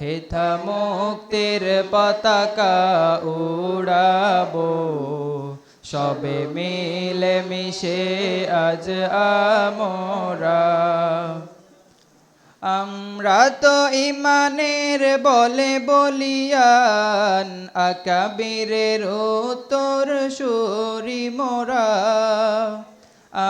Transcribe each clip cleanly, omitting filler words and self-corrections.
হেথা মুক্তির পতাকা উড়াবো, সবে মিলে মিশে আজ আমরা। আমরা তো ইমানের বলে বলিয়ান, আকাবিরের উত্তর সুরি মোরা।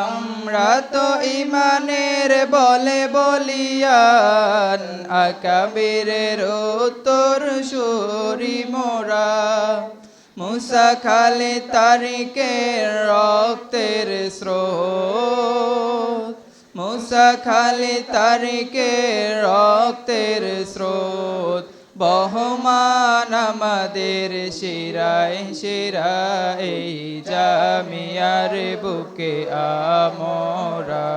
আমরা তো ইমানের বলে বলিয়ান, আকাবিরের উত্তর সুরি মোরা। মুসা খালিদ তারিকের রক্তের স্রোত, মুসা খালিদ তারিকের রক্তের স্রোত, বহমান আমাদের শিরায় শিরায়, জামিয়ার বুকে আমরা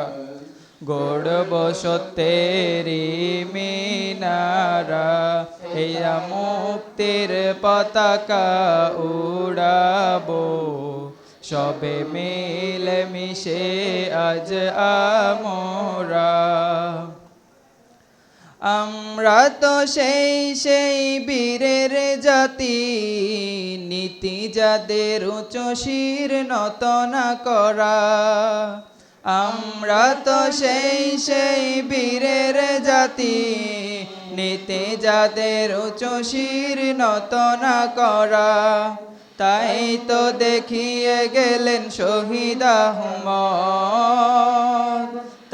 গড়ব সত্যেরি মিনারা। এই মুক্তির পতাকা উড়াবো, সবে মিলে মিশে আজ আমরা। আমরা তো সেই বীরের জাতি, নীতি যাদের উচ্চ শির নত না করা। আমরা তো সেই বীরের জাতি, নীতি যাদের উচ্চ শির নত না করা। তাই তো দেখিয়ে গেলেন শহীদ আহমদ,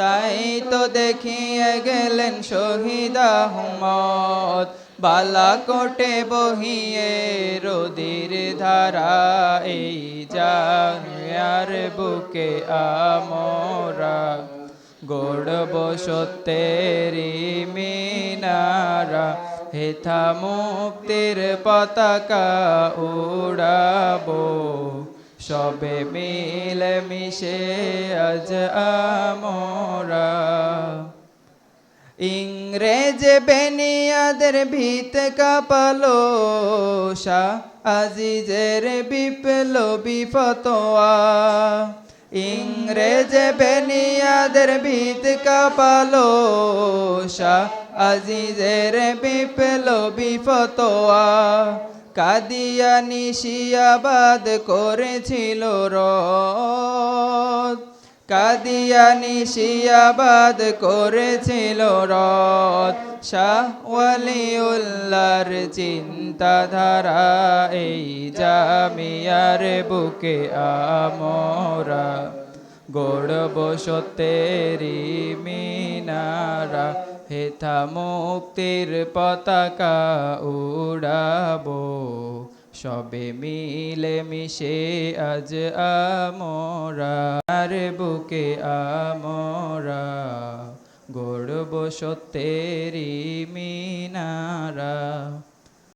তাই তো দেখিয়ে গেলেন শহীদ আহমদ। বালাকোটে বহিয়ে রোদির ধারা, এই জামিয়ার বুকে আমরা গড়ব সত্যেরি মিনারা। হেথা মুক্তির পতাকা উড়াবো, সবে মিলে মিশে আজ আমরা। ইংরেজ বেনিয়াদের ভিত কাঁপালো, শাহ আজিজের বিপ্লবী ফতোয়া। ইংরেজ বেনিয়াদের ভিত কাঁপালো, শাহ আজিজের বিপ্লবী ফতোয়া। কাদিয়ানি শিয়াবাদ করেছিল রদ, কাদিয়ানি শিয়াবাদ করেছিল রদ। শাহ ওয়ালিউল্লাহর চিন্তাধারা, এই জামিয়ার বুকে আমরা গড়ব সত্যেরি মিনারা। হেথা মুক্তির পতাকা উড়াবো, সবে মিলে মিশে আজ আমরা। আর বুকে আমরা গড়ব সত্যেরি মিনারা।